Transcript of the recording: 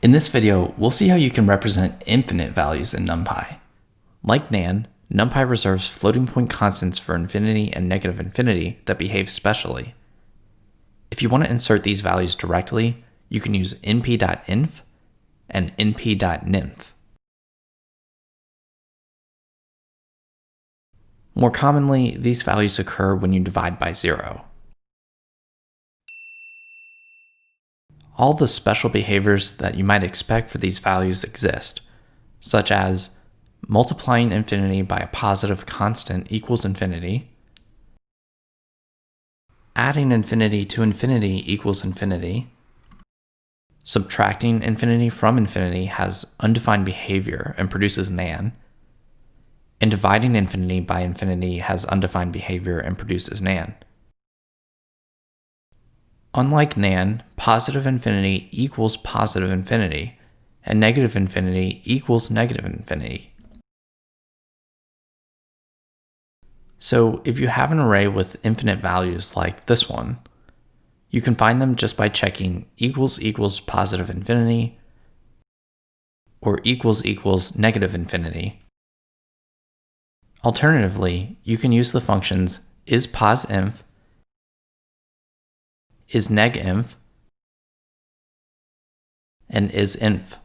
In this video, we'll see how you can represent infinite values in NumPy. Like nan, NumPy reserves floating point constants for infinity and negative infinity that behave specially. If you want to insert these values directly, you can use np.inf and np.nymph. More commonly, these values occur when you divide by 0. All the special behaviors that you might expect for these values exist, such as multiplying infinity by a positive constant equals infinity, adding infinity to infinity equals infinity, subtracting infinity from infinity has undefined behavior and produces nan, and dividing infinity by infinity has undefined behavior and produces nan. Unlike nan, positive infinity equals positive infinity, and negative infinity equals negative infinity. So if you have an array with infinite values like this one, you can find them just by checking equals equals positive infinity or equals equals negative infinity. Alternatively, you can use the functions isPosInf, isNegInf, and isInf.